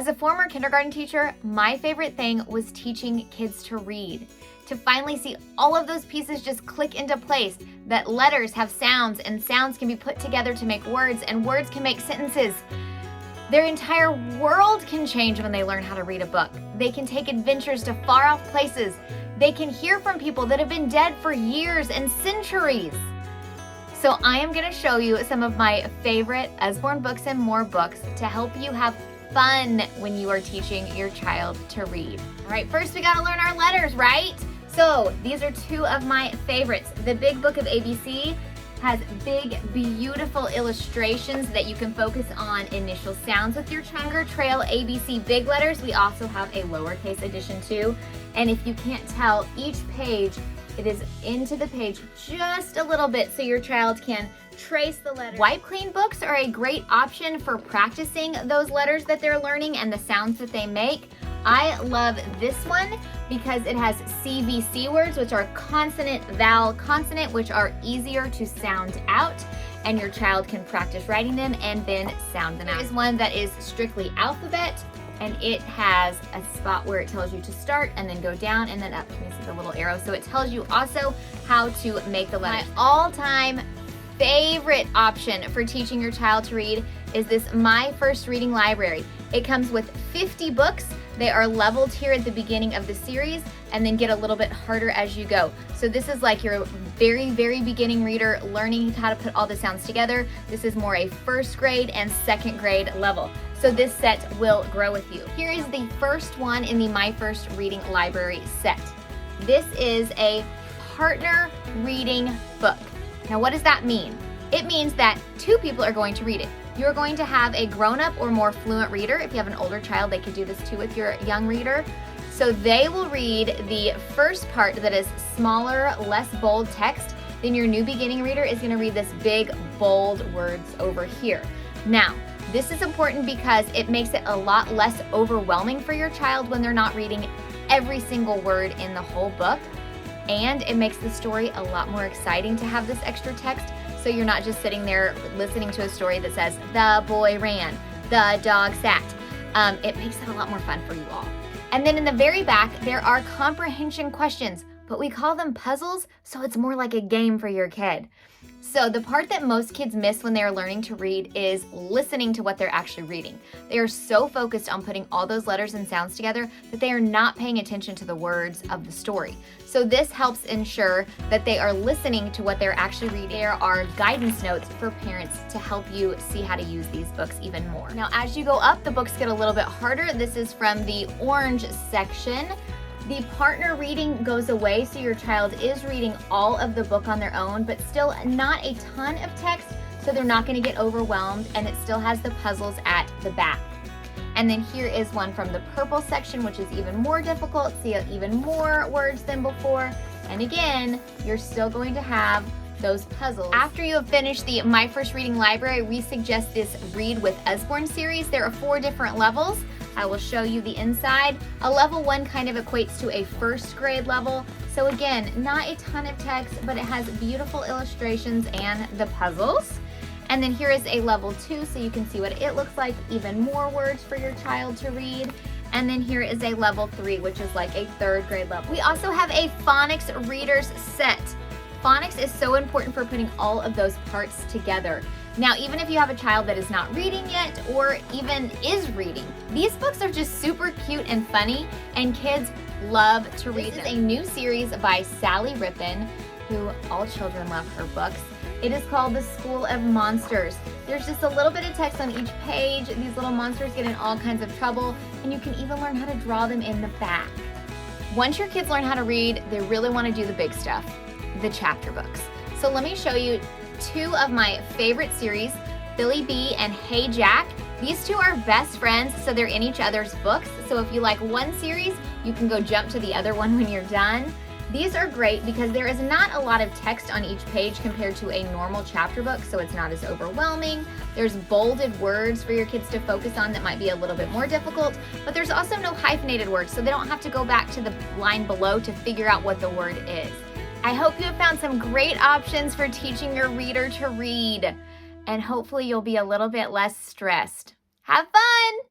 As a former kindergarten teacher, my favorite thing was teaching kids to read. To finally see all of those pieces just click into place, that letters have sounds and sounds can be put together to make words and words can make sentences. Their entire world can change when they learn how to read a book. They can take adventures to far off places. They can hear from people that have been dead for years and centuries. So I am going to show you some of my favorite Usborne Books and More books to help you have fun when you are teaching your child to read. All right, first we got to learn our letters, right? So these are two of my favorites. The Big Book of ABC has big, beautiful illustrations that you can focus on initial sounds with your Hunger Trail ABC big letters. We also have a lowercase edition too. And if you can't tell, each page, it is into the page just a little bit so your child can trace the letters. Wipe Clean books are a great option for practicing those letters that they're learning and the sounds that they make. I love this one because it has CVC words, which are consonant, vowel, consonant, which are easier to sound out, and your child can practice writing them and then sound them out. There is one that is strictly alphabet, and it has a spot where it tells you to start and then go down and then up. Can you see the little arrow? So it tells you also how to make the letters. My all-time favorite option for teaching your child to read is this My First Reading Library. It comes with 50 books. They are leveled here at the beginning of the series and then get a little bit harder as you go. So this is like your very, very beginning reader learning how to put all the sounds together. This is more a first grade and second grade level. So this set will grow with you. Here is the first one in the My First Reading Library set. This is a partner reading book. Now what does that mean? It means that two people are going to read it. You're going to have a grown-up or more fluent reader. If you have an older child, they could do this too with your young reader. So they will read the first part that is smaller, less bold text. Then your new beginning reader is going to read this big, bold words over here. Now, this is important because it makes it a lot less overwhelming for your child when they're not reading every single word in the whole book. And it makes the story a lot more exciting to have this extra text. So you're not just sitting there listening to a story that says, the boy ran, the dog sat. It makes it a lot more fun for you all. And then in the very back, there are comprehension questions, but we call them puzzles, so it's more like a game for your kid. So the part that most kids miss when they are learning to read is listening to what they're actually reading. They are so focused on putting all those letters and sounds together that they are not paying attention to the words of the story. So this helps ensure that they are listening to what they're actually reading. There are guidance notes for parents to help you see how to use these books even more. Now, as you go up, the books get a little bit harder. This is from the orange section. The partner reading goes away, so your child is reading all of the book on their own, but still not a ton of text, so they're not going to get overwhelmed, and it still has the puzzles at the back. And then here is one from the purple section, which is even more difficult. See even more words than before. And again, you're still going to have those puzzles. After you have finished the My First Reading Library, we suggest this Read with Usborne series. There are 4 different levels. I will show you the inside. A level 1 kind of equates to a first grade level. So again, not a ton of text, but it has beautiful illustrations and the puzzles. And then here is a level 2, so you can see what it looks like, even more words for your child to read. And then here is a level 3, which is like a third grade level. We also have a phonics readers set. Phonics is so important for putting all of those parts together. Now, even if you have a child that is not reading yet or even is reading, these books are just super cute and funny, and kids love to read them. This is a new series by Sally Rippin, who all children love her books. It is called The School of Monsters. There's just a little bit of text on each page. These little monsters get in all kinds of trouble, and you can even learn how to draw them in the back. Once your kids learn how to read, they really want to do the big stuff, the chapter books. So let me show you 2 of my favorite series, Billy B and Hey Jack. These 2 are best friends, so they're in each other's books. So if you like one series, you can go jump to the other one when you're done. These are great because there is not a lot of text on each page compared to a normal chapter book, so it's not as overwhelming. There's bolded words for your kids to focus on that might be a little bit more difficult, but there's also no hyphenated words, so they don't have to go back to the line below to figure out what the word is. I hope you have found some great options for teaching your reader to read, and hopefully you'll be a little bit less stressed. Have fun!